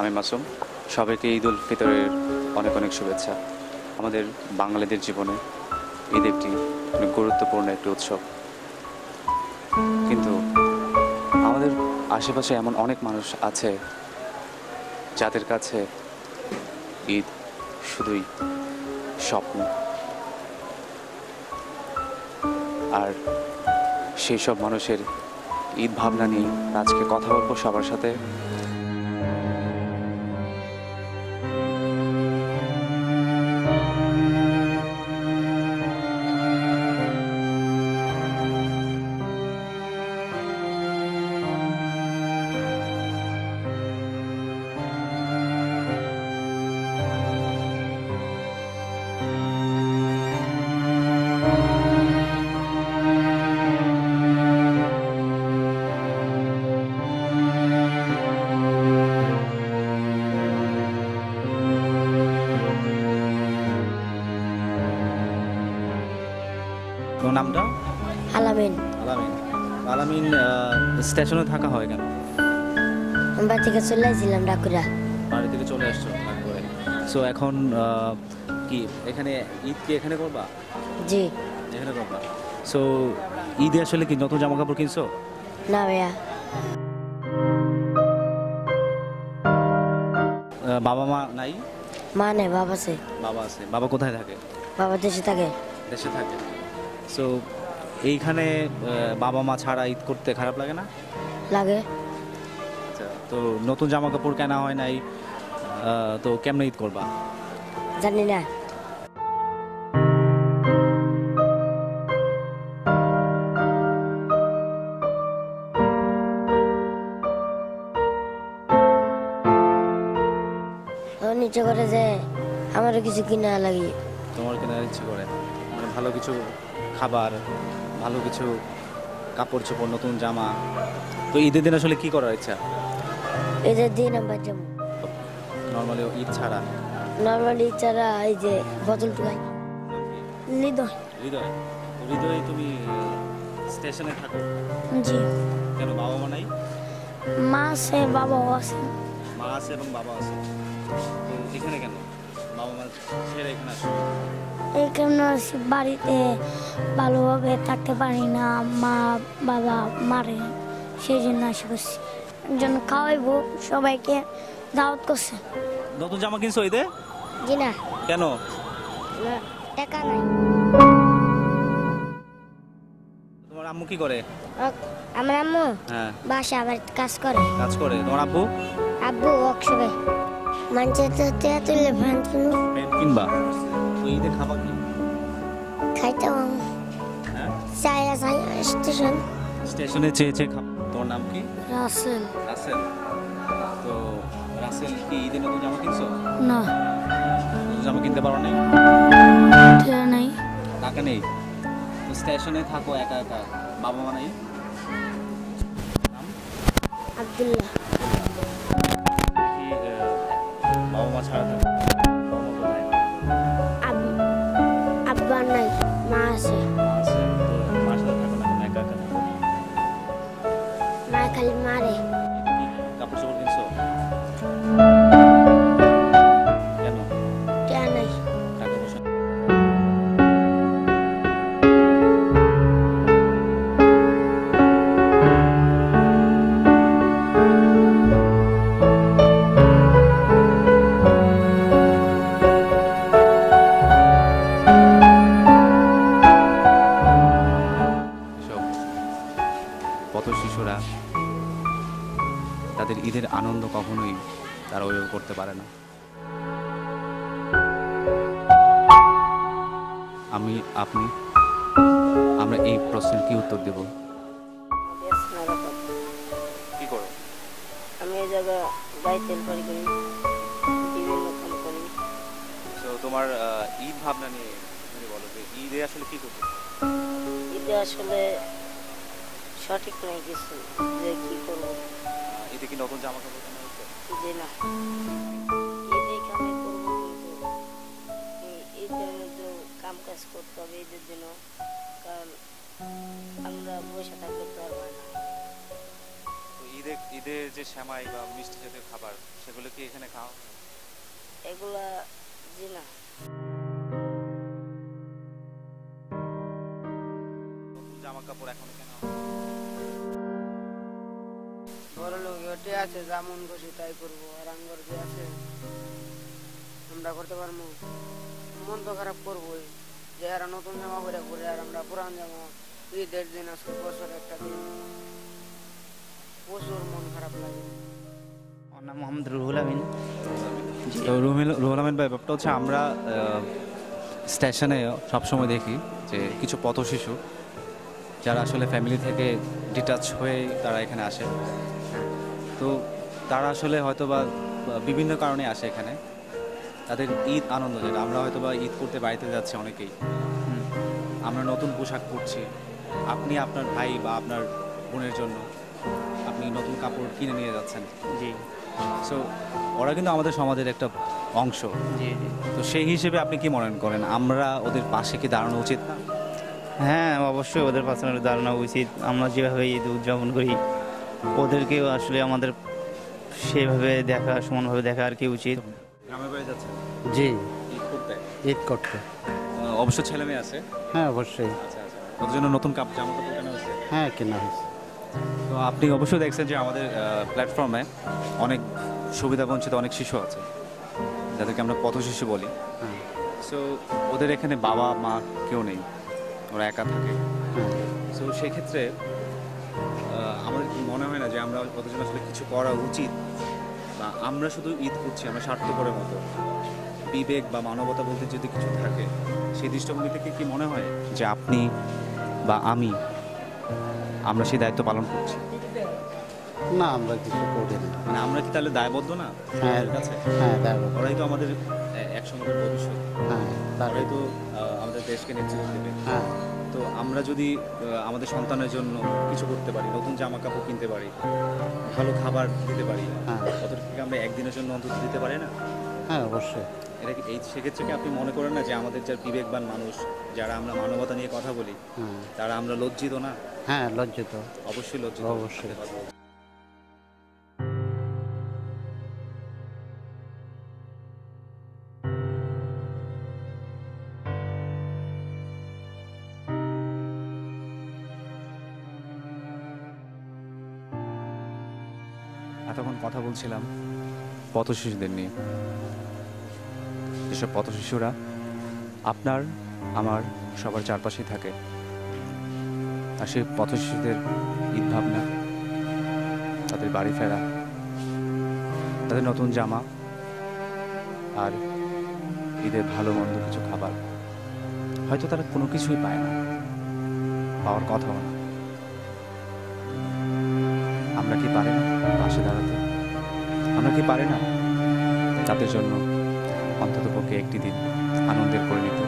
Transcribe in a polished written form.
আমি মাসুম। সবাইকে ঈদ উল ফিতরের অনেক অনেক শুভেচ্ছা। আমাদের বাঙালিদের জীবনে ঈদ একটি অনেক গুরুত্বপূর্ণ একটি উৎসব, কিন্তু আমাদের আশেপাশে এমন অনেক মানুষ আছে যাদের কাছে ঈদ শুধুই স্বপ্ন। আর সেই সব মানুষের ঈদ ভাবনা নিয়ে আজকে কথা বলবো সবার সাথে। তোর নামটা? আলামিন। আলামিন। আলামিন, স্টেশনে থাকা হয় কেন? বাড়ি থেকে চলে আসছিলাম ডাকুরা। বাড়ি থেকে চলে আসছো করে। সো এখন কি এখানে ঈদ কি এখানে করবা? জি। এখানে করবা। সো ঈদে আসলে কি নতুন জামা কাপড় কিনছো? না ভাইয়া। বাবা মা নাই? মা নেই, বাবা আছে। বাবা আছে। বাবা কোথায় থাকে? বাবা দেশে থাকে। দেশে থাকে। সো এইখানে বাবা মা ছাড়া ঈদ করতে খারাপ লাগে না? লাগে। আচ্ছা, তো নতুন জামা কাপড় কেনা হয় নাই, তো কেমনে ঈদ করবা? জানি না। আমার নিচে করে যে আমারও কিছু কিনা লাগে। তোমার কেনার ইচ্ছে করে, মানে ভালো কিছু খাবার, ভালো কিছু কাপড় চোপড়, নতুন জামা। তো ঈদের দিন আসলে কি করার ইচ্ছা? এদের দিন আমরা যেমন নর্মালি ঈদ ছাড়া? নর্মালি ছাড়া এই যে বোতল টুকাই হৃদয়। হৃদয়? হৃদয়ে তুমি স্টেশনে থাকো জি। কেন? বাবা মা নাই? মা আছে, বাবাও আছে। মা আছে এবং বাবা আছে, তো এখানে কেন? বাবা মা ছেড়ে এখানে আসো? এই কারণে বাড়িতে ভালোভাবে থাকতে পারি না, মা বাবা মারে, সেই জন্য আসে বসছি। জন্য খাওয়াইবো, সবাইকে দাওয়াত করছে। নতুন জামা কিনছো ঈদে? জি না। কেন? টাকা নাই। তোমার আম্মু কি করে? আমার আম্মু হ্যাঁ, বাসা বাড়িতে কাজ করে। কাজ করে। তোমার আব্বু? আব্বু ওয়ার্কশপে। মানুষের তো টেয়া তুললে ফ্যান কিনু, পেন কিনবা? তো ঈদে খাবা কি? খাইতে হ্যাঁ, চাইয়া চাই স্টেশন। স্টেশনে চেয়ে চেয়ে খাবো। তোমার নাম কি? রাসেল। রাসেল। তো রাসেল কি ঈদে নতুন জামা কিনছো? না, নতুন জামা কিনতে পারো নাই? টেয়া নাই। টাকা নেই? তো স্টেশনে থাকো একা একা, বাবা মা নাই? নাম? আব্দুল্লাহ। কি বাবা মা ছাড়া থাকো? বাবা মা কোথায়? আব্বা নাই, মা আছে। মা আছে। তো মার সাথে থাকো না, একা একা থাকো? মা খালি মারে। কাপড় চোপড় কিনছো? কেন? টেয়া নাই। টাকা পয়সা? এসব পথ শিশুরা তাদের ঈদের আনন্দ কখনোই তারা ওইভাবে করতে পারে না। আমি, আপনি, আমরা এই প্রশ্নের কি উত্তর দেব? কি করো? আমি এই জায়গা যাই তেল পারি করি, বিভিন্ন কাম করি। তো তোমার ঈদ ভাবনা নিয়ে তুমি বলো যে ঈদে আসলে কি করতে? ঈদে আসলে সঠিক নাই কিছু, যে কি করবো। ঈদে কি নতুন জামা কাপড় কেনা হচ্ছে? ঈদে না, ঈদে কামে করবো, কিন্তু ঈদের মধ্যে কাম কাজ করতে হবে ঈদের জন্য, কারণ আমরা বসে থাকতে পারবো না। তো ঈদে ঈদের যে সেমাই বা মিষ্টি জাতীয় খাবার সেগুলো কি এখানে খাওয়া হয়? এগুলা জি না। নতুন জামা কাপড় এখন কেন? বড় লোক ওটি আছে, যেমন খুশি তাই করবো। আর আঙ্গর যে আছে আমরা করতে পারবো, মন তো খারাপ করবোই যে এরা নতুন জামা পরে পরে আর আমরা পুরান জামা। ঈদের দিন আজকে বছর একটা দিন, প্রচুর মন খারাপ লাগে। আমার নাম মোহাম্মদ রুহুল আমিন। তো রুহুল আমিন ভাই, ব্যাপারটা হচ্ছে আমরা স্টেশনে সবসময় দেখি যে কিছু পথ শিশু যারা আসলে ফ্যামিলি থেকে ডিটাচ হয়ে তারা এখানে আসে। তো তারা আসলে হয়তো বা বিভিন্ন কারণে আসে এখানে। তাদের ঈদ আনন্দ, যেটা আমরা হয়তো বা ঈদ করতে বাড়িতে যাচ্ছি অনেকেই, আমরা নতুন পোশাক পরছি, আপনি আপনার ভাই বা আপনার বোনের জন্য আপনি নতুন কাপড় কিনে নিয়ে যাচ্ছেন। জি সো ওরা কিন্তু আমাদের সমাজের একটা অংশ। জি জি। তো সেই হিসেবে আপনি কি মনে করেন, আমরা ওদের পাশে কি দাঁড়ানো উচিত না? হ্যাঁ, অবশ্যই ওদের পাশে দাঁড়ানো উচিত। আমরা যেভাবে ঈদ উদযাপন করি, ওদেরকেও আসলে আমাদের সেভাবে দেখা, সমানভাবে দেখা আর কি উচিত। গ্রামের বাড়ি যাচ্ছেন জি ঈদ করতে? ঈদ করতে। অবশ্য ছেলে মেয়ে আছে। হ্যাঁ অবশ্যই। আচ্ছা আচ্ছা, ওদের জন্য নতুন জামা কাপড় কেনা হচ্ছে। হ্যাঁ কেনা হয়েছে। তো আপনি অবশ্যই দেখছেন যে আমাদের প্ল্যাটফর্মে অনেক সুবিধাবঞ্চিত অনেক শিশু আছে, যাদেরকে আমরা পথ শিশু বলি। হ্যাঁ সো ওদের এখানে বাবা মা কেউ নেই, ওরা একা থাকে। হ্যাঁ সো সেক্ষেত্রে আমার কি মনে হয় না যে আমরা ওদের জন্য আসলে কিছু করা উচিত, বা আমরা শুধু ঈদ করছি আমরা স্বার্থপরের মতো। বিবেক বা মানবতা বলতে যদি কিছু থাকে, সেই দৃষ্টিভঙ্গি থেকে কি মনে হয় যে আপনি বা আমরা সেই দায়িত্ব পালন করছি? না আমরা কিছু করি না। মানে আমরা কি তাহলে দায়বদ্ধ না হ্যাঁ ওদের কাছে? হ্যাঁ দেখো। ওরাই তো আমাদের একসঙ্গে ভবিষ্যৎ, হ্যাঁ তারপরে ওরাই তো আমাদের দেশকে নেতৃত্ব দেবে। হ্যাঁ তো আমরা যদি আমাদের সন্তানের জন্য কিছু করতে পারি, নতুন জামা কাপড় কিনতে পারি, ভালো খাবার দিতে পারি, হ্যাঁ ওদেরকে আমরা একদিনের জন্য অন্তত দিতে পারি না? হ্যাঁ অবশ্যই। এটা কি এই সেক্ষেত্রে কি আপনি মনে করেন না যে আমাদের যারা বিবেকবান মানুষ, যারা আমরা মানবতা নিয়ে কথা বলি, হ্যাঁ তারা আমরা লজ্জিত না? হ্যাঁ লজ্জিত। অবশ্যই লজ্জিত। অবশ্যই। এতক্ষণ কথা বলছিলাম পথ শিশুদের নিয়ে। যেসব পথ শিশুরা আপনার আমার সবার চারপাশেই থাকে, আর সেই পথ শিশুদের ঈদ ভাবনা, তাদের বাড়ি ফেরা, তাদের নতুন জামা আর ঈদের ভালো মন্দ কিছু খাবার, হয়তো তারা কোনো কিছুই পায় না, পাওয়ার কথাও না। আমরা কি পারি না পাশে দাঁড়াতে? আমরা কি পারি না তাদের জন্য অন্ততপক্ষে একটি দিন আনন্দের করে নিতে?